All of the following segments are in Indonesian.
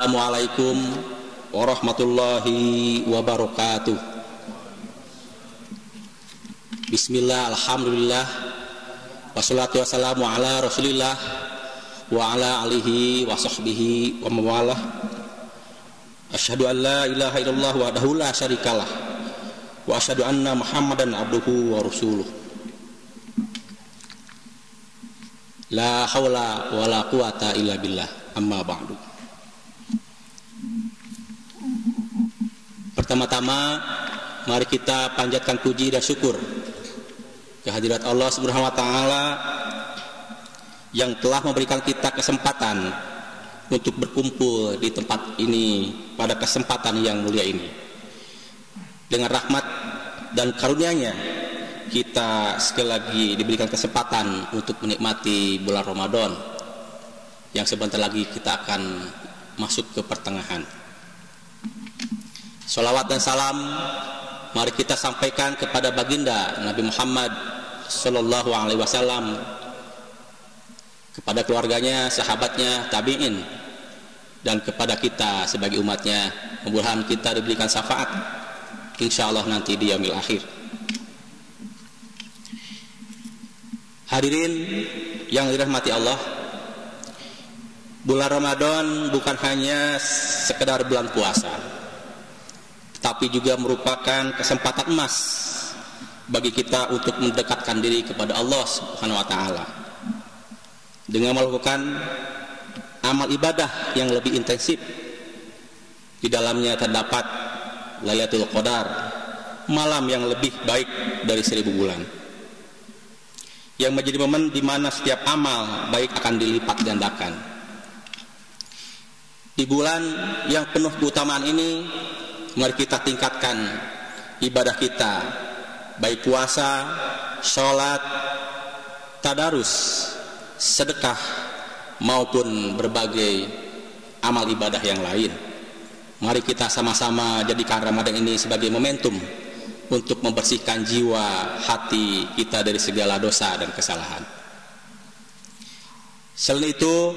Assalamualaikum warahmatullahi wabarakatuh. Bismillah, alhamdulillah, wassalatu wassalamu ala rasulillah wa ala alihi wa sahbihi wa mawalah. Asyhadu an la ilaha illallah wahdahu la syarikalah wa asyhadu anna muhammadan abduhu wa rasuluh. La haula wa la quwata illa billah, amma ba'du. Pertama-tama mari kita panjatkan puji dan syukur kehadirat Allah Subhanahu wa taala yang telah memberikan kita kesempatan untuk berkumpul di tempat ini pada kesempatan yang mulia ini. Dengan rahmat dan karunia-Nya kita sekali lagi diberikan kesempatan untuk menikmati bulan Ramadan yang sebentar lagi kita akan masuk ke pertengahan. Sholawat dan salam mari kita sampaikan kepada baginda Nabi Muhammad Sallallahu Alaihi Wasallam, kepada keluarganya, sahabatnya, tabi'in, dan kepada kita sebagai umatnya. Mudah-mudahan kita diberikan syafaat insyaallah nanti di yaumil akhir. Hadirin yang dirahmati Allah, bulan Ramadan bukan hanya sekedar bulan puasa, tetapi juga merupakan kesempatan emas bagi kita untuk mendekatkan diri kepada Allah Subhanahu wa taala dengan melakukan amal ibadah yang lebih intensif. Di dalamnya terdapat Lailatul Qadar, malam yang lebih baik dari 1000 bulan, yang menjadi momen di mana setiap amal baik akan dilipat gandakan. Di bulan yang penuh keutamaan ini, mari kita tingkatkan ibadah kita, baik puasa, sholat, tadarus, sedekah, maupun berbagai amal ibadah yang lain. Mari kita sama-sama jadikan Ramadan ini sebagai momentum untuk membersihkan jiwa, hati kita dari segala dosa dan kesalahan. Selain itu,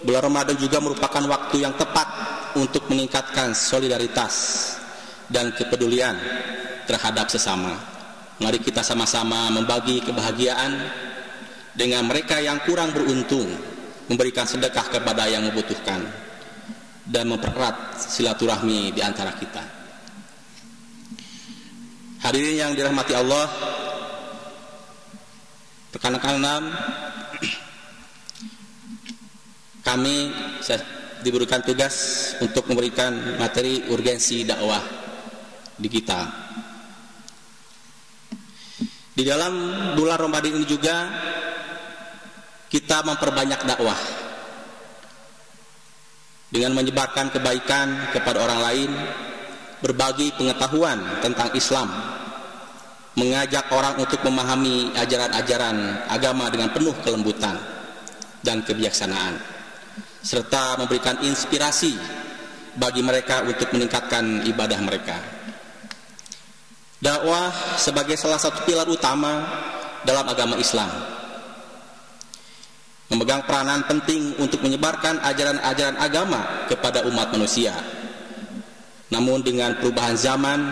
bulan Ramadan juga merupakan waktu yang tepat untuk meningkatkan solidaritas dan kepedulian terhadap sesama. Mari kita sama-sama membagi kebahagiaan dengan mereka yang kurang beruntung, memberikan sedekah kepada yang membutuhkan, dan mempererat silaturahmi di antara kita. Hadirin yang dirahmati Allah, rekan-rekan, kami diberikan tugas untuk memberikan materi urgensi dakwah di kita. Di dalam bulan Ramadan ini juga kita memperbanyak dakwah dengan menyebarkan kebaikan kepada orang lain, berbagi pengetahuan tentang Islam, mengajak orang untuk memahami ajaran-ajaran agama dengan penuh kelembutan dan kebijaksanaan, serta memberikan inspirasi bagi mereka untuk meningkatkan ibadah mereka. Dakwah sebagai salah satu pilar utama dalam agama Islam memegang peranan penting untuk menyebarkan ajaran-ajaran agama kepada umat manusia. Namun dengan perubahan zaman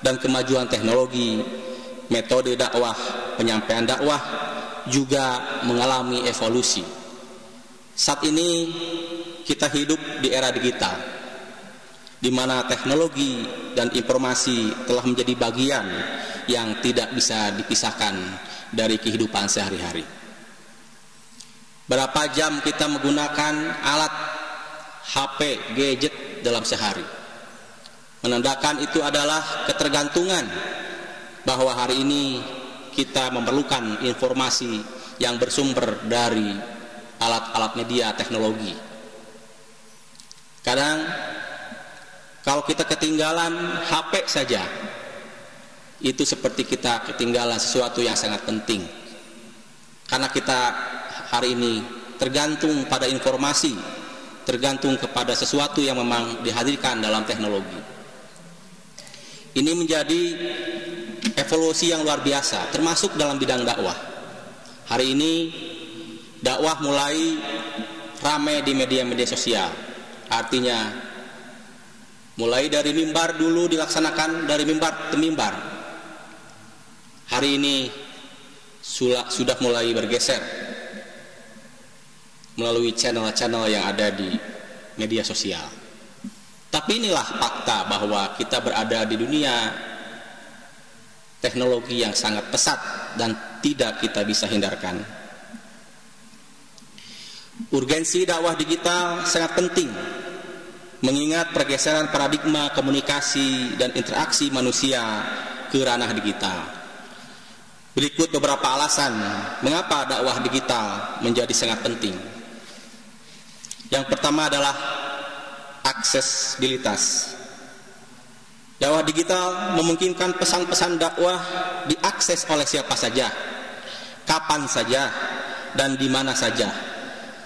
dan kemajuan teknologi, metode dakwah, penyampaian dakwah juga mengalami evolusi. Saat ini kita hidup di era digital, di mana teknologi dan informasi telah menjadi bagian yang tidak bisa dipisahkan dari kehidupan sehari-hari. Berapa jam kita menggunakan alat HP, gadget dalam sehari, menandakan itu adalah ketergantungan bahwa hari ini kita memerlukan informasi yang bersumber dari alat-alat media teknologi. Kadang kalau kita ketinggalan HP saja, itu seperti kita ketinggalan sesuatu yang sangat penting, karena kita hari ini tergantung pada informasi, tergantung kepada sesuatu yang memang dihadirkan dalam teknologi. Ini menjadi evolusi yang luar biasa, termasuk dalam bidang dakwah. Hari ini dakwah mulai ramai di media-media sosial, Artinya mulai dari mimbar dulu dilaksanakan dari mimbar ke mimbar. Hari ini sudah mulai bergeser melalui channel-channel yang ada di media sosial. Tapi inilah fakta bahwa kita berada di dunia teknologi yang sangat pesat dan tidak kita bisa hindarkan. Urgensi dakwah digital sangat penting, mengingat pergeseran paradigma komunikasi dan interaksi manusia ke ranah digital. Berikut beberapa alasan mengapa dakwah digital menjadi sangat penting. Yang pertama adalah aksesibilitas. Dakwah digital memungkinkan pesan-pesan dakwah diakses oleh siapa saja, kapan saja, dan di mana saja,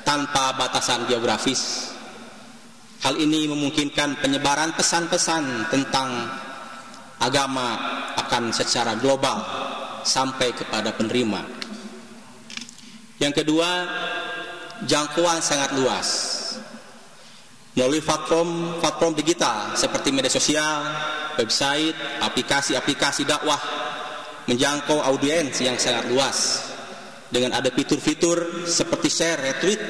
tanpa batasan geografis. Hal ini memungkinkan penyebaran pesan-pesan tentang agama akan secara global sampai kepada penerima. Yang kedua, jangkauan sangat luas. Melalui platform digital seperti media sosial, website, aplikasi-aplikasi dakwah menjangkau audiens yang sangat luas dengan ada fitur-fitur seperti share, retweet,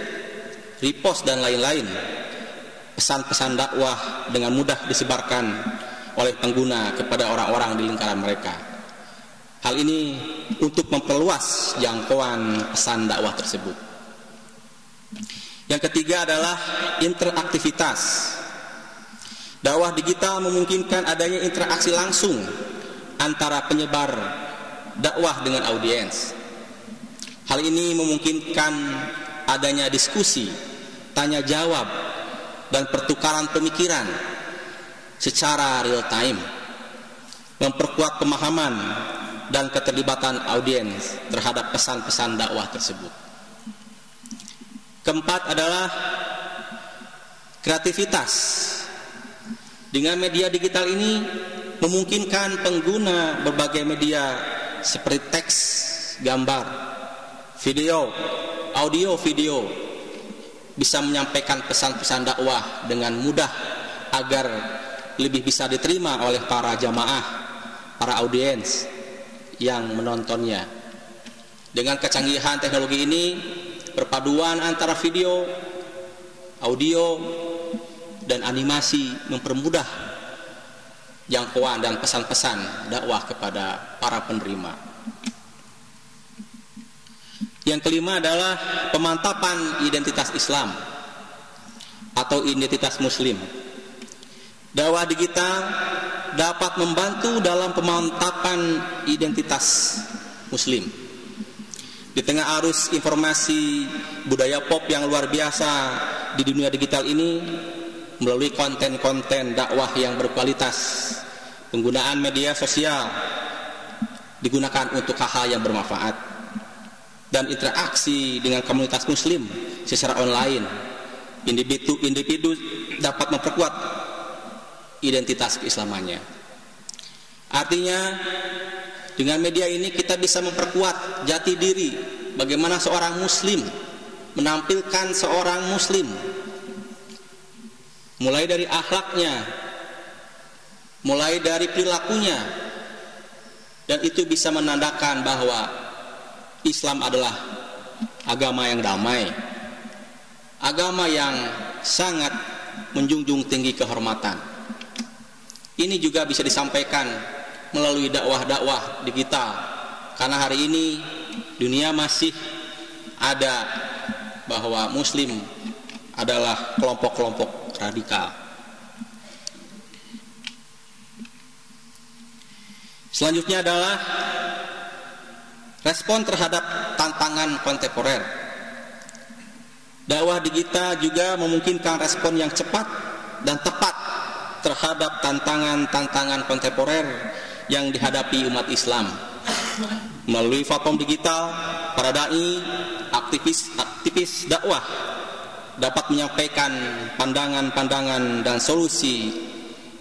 repost dan lain-lain. Pesan-pesan dakwah dengan mudah disebarkan oleh pengguna kepada orang-orang di lingkaran mereka. Hal ini untuk memperluas jangkauan pesan dakwah tersebut. Yang ketiga adalah interaktivitas. Dakwah digital memungkinkan adanya interaksi langsung antara penyebar dakwah dengan audiens. Hal ini memungkinkan adanya diskusi, tanya jawab, dan pertukaran pemikiran secara real time, memperkuat pemahaman dan keterlibatan audiens terhadap pesan-pesan dakwah tersebut. Keempat adalah kreativitas. Dengan media digital ini memungkinkan pengguna berbagai media seperti teks, gambar, video, audio, video bisa menyampaikan pesan-pesan dakwah dengan mudah agar lebih bisa diterima oleh para jamaah, para audiens yang menontonnya. Dengan kecanggihan teknologi ini, perpaduan antara video, audio, dan animasi mempermudah jangkauan dan pesan-pesan dakwah kepada para penerima. Yang kelima adalah pemantapan identitas Islam atau identitas Muslim. Dakwah digital dapat membantu dalam pemantapan identitas Muslim. Di tengah arus informasi budaya pop yang luar biasa di dunia digital ini, melalui konten-konten dakwah yang berkualitas, penggunaan media sosial digunakan untuk hal-hal yang bermanfaat, dan interaksi dengan komunitas muslim secara online, individu dapat memperkuat identitas keislamannya. Artinya, dengan media ini kita bisa memperkuat jati diri bagaimana seorang muslim, menampilkan seorang muslim mulai dari akhlaknya, mulai dari perilakunya, dan itu bisa menandakan bahwa Islam adalah agama yang damai, agama yang sangat menjunjung tinggi kehormatan. Ini juga bisa disampaikan melalui dakwah-dakwah digital, karena hari ini dunia masih ada bahwa muslim adalah kelompok-kelompok radikal. Selanjutnya adalah respon terhadap tantangan kontemporer. Dakwah digital juga memungkinkan respon yang cepat dan tepat terhadap tantangan-tantangan kontemporer yang dihadapi umat Islam. Melalui platform digital, para dai, aktivis dakwah dapat menyampaikan pandangan-pandangan dan solusi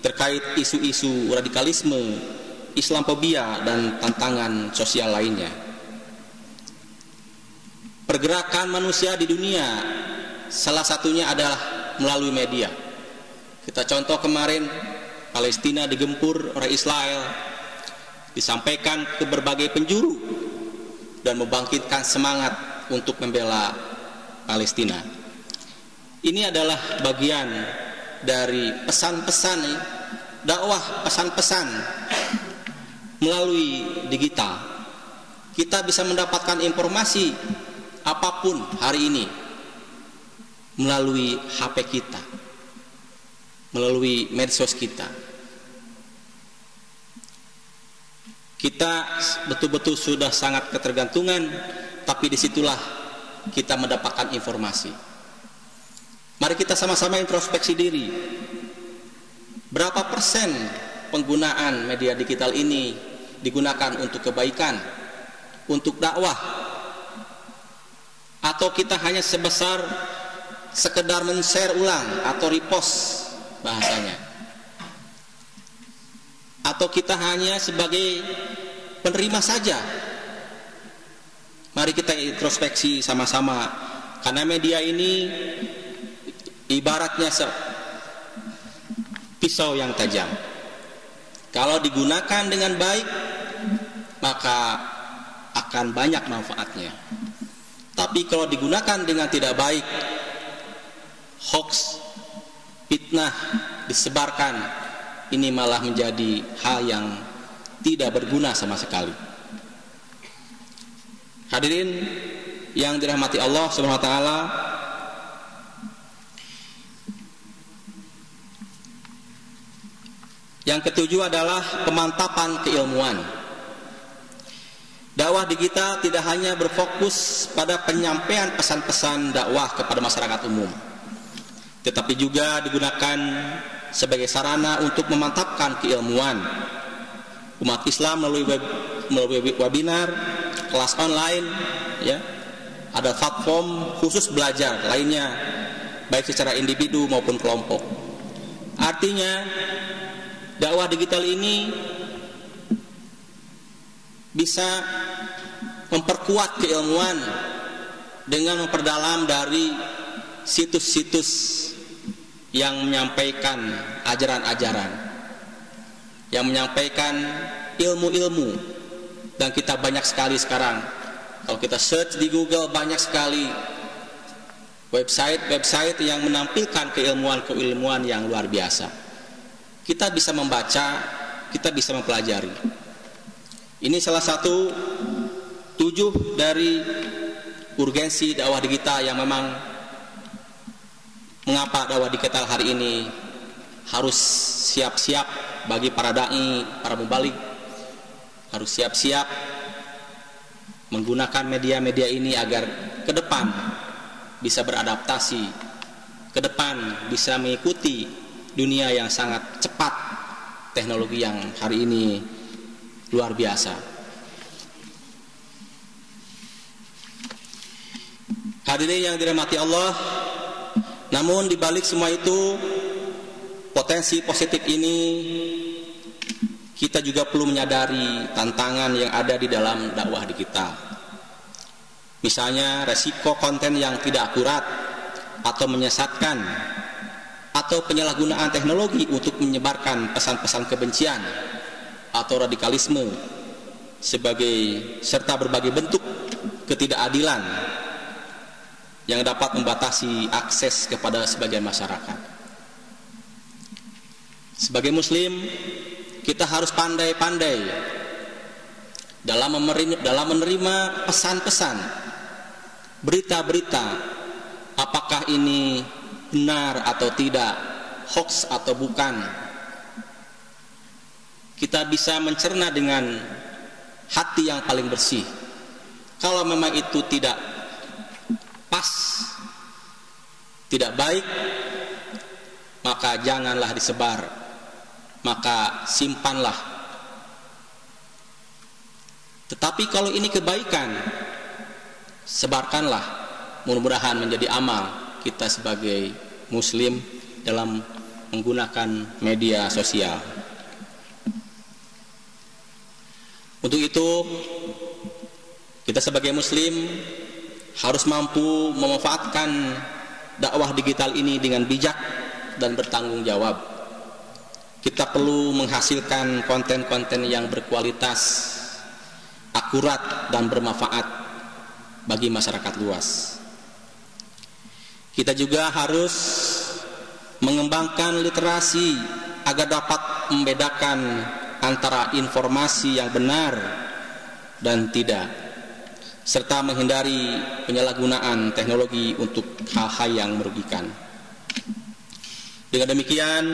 terkait isu-isu radikalisme, Islamofobia, dan tantangan sosial lainnya. Pergerakan manusia di dunia salah satunya adalah melalui media. Kita contoh kemarin Palestina digempur oleh Israel, disampaikan ke berbagai penjuru dan membangkitkan semangat untuk membela Palestina. Ini adalah bagian dari pesan-pesan dakwah, pesan-pesan melalui digital. Kita bisa mendapatkan informasi apapun hari ini melalui HP kita, melalui medsos kita. Kita betul-betul sudah sangat ketergantungan, tapi disitulah kita mendapatkan informasi. Mari kita sama-sama introspeksi diri. Berapa persen penggunaan media digital ini digunakan untuk kebaikan, untuk dakwah, atau kita hanya sebesar sekedar men-share ulang atau repost bahasanya, atau kita hanya sebagai penerima saja. Mari kita introspeksi sama-sama, karena media ini ibaratnya pisau yang tajam. Kalau digunakan dengan baik, maka akan banyak manfaatnya. Tapi kalau digunakan dengan tidak baik, hoax, fitnah disebarkan, ini malah menjadi hal yang tidak berguna sama sekali. Hadirin yang dirahmati Allah Subhanahu wa taala, yang ketujuh adalah pemantapan keilmuan. Dakwah digital tidak hanya berfokus pada penyampaian pesan-pesan dakwah kepada masyarakat umum, tetapi juga digunakan sebagai sarana untuk memantapkan keilmuan umat Islam melalui webinar, kelas online, ya, ada platform khusus belajar lainnya, baik secara individu maupun kelompok. Artinya dakwah digital ini bisa memperkuat keilmuan dengan memperdalam dari situs-situs yang menyampaikan ajaran-ajaran, yang menyampaikan ilmu-ilmu. Dan kita banyak sekali sekarang, kalau kita search di Google, banyak sekali website yang menampilkan keilmuan-keilmuan yang luar biasa. Kita bisa membaca, kita bisa mempelajari. Ini salah satu 7 dari urgensi dakwah digital yang memang mengapa dakwah digital hari ini harus siap-siap bagi para dai, para mubalik, harus siap-siap menggunakan media-media ini agar ke depan bisa beradaptasi, ke depan bisa mengikuti dunia yang sangat cepat, teknologi yang hari ini luar biasa. Hadirin yang dirahmati Allah, namun di balik semua itu, potensi positif ini kita juga perlu menyadari tantangan yang ada di dalam dakwah digital. Misalnya resiko konten yang tidak akurat atau menyesatkan, atau penyalahgunaan teknologi untuk menyebarkan pesan-pesan kebencian atau radikalisme serta berbagai bentuk ketidakadilan yang dapat membatasi akses kepada sebagian masyarakat. Sebagai muslim, kita harus pandai-pandai dalam menerima pesan-pesan, berita-berita, apakah ini benar atau tidak, hoax atau bukan. Kita bisa mencerna dengan hati yang paling bersih. Kalau memang itu tidak pas, tidak baik, maka janganlah disebar, maka simpanlah. Tetapi kalau ini kebaikan, sebarkanlah. Mudah-mudahan menjadi amal kita sebagai muslim dalam menggunakan media sosial. Untuk itu, kita sebagai muslim harus mampu memanfaatkan dakwah digital ini dengan bijak, dan bertanggung jawab. Kita perlu menghasilkan konten-konten yang berkualitas, akurat dan bermanfaat bagi masyarakat luas. Kita juga harus mengembangkan literasi agar dapat membedakan antara informasi yang benar dan tidak, serta menghindari penyalahgunaan teknologi untuk hal-hal yang merugikan. Dengan demikian,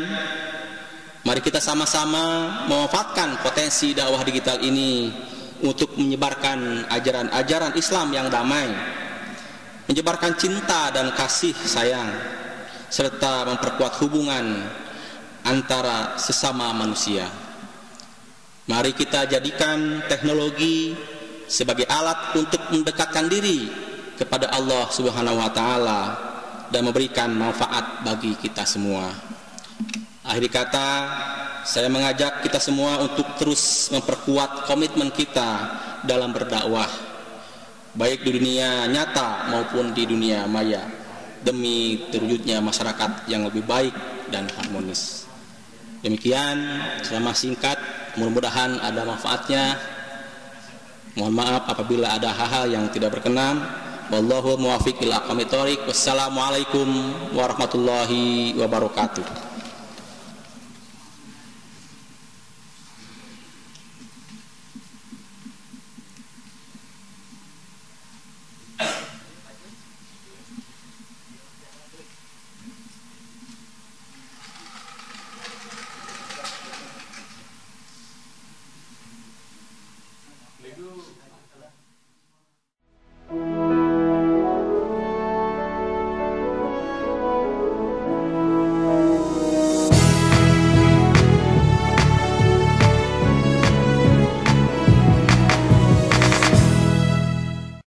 mari kita sama-sama memanfaatkan potensi dakwah digital ini untuk menyebarkan ajaran-ajaran Islam yang damai, menyebarkan cinta dan kasih sayang, serta memperkuat hubungan antara sesama manusia. Mari kita jadikan teknologi sebagai alat untuk mendekatkan diri kepada Allah Subhanahu wa taala dan memberikan manfaat bagi kita semua. Akhir kata, saya mengajak kita semua untuk terus memperkuat komitmen kita dalam berdakwah, baik di dunia nyata maupun di dunia maya, demi terwujudnya masyarakat yang lebih baik dan harmonis. Demikian ceramah singkat, mudah-mudahan ada manfaatnya. Mohon maaf apabila ada hal-hal yang tidak berkenan. Wallahu muwaffiq ila aqwamit thoriq. Wassalamualaikum warahmatullahi wabarakatuh.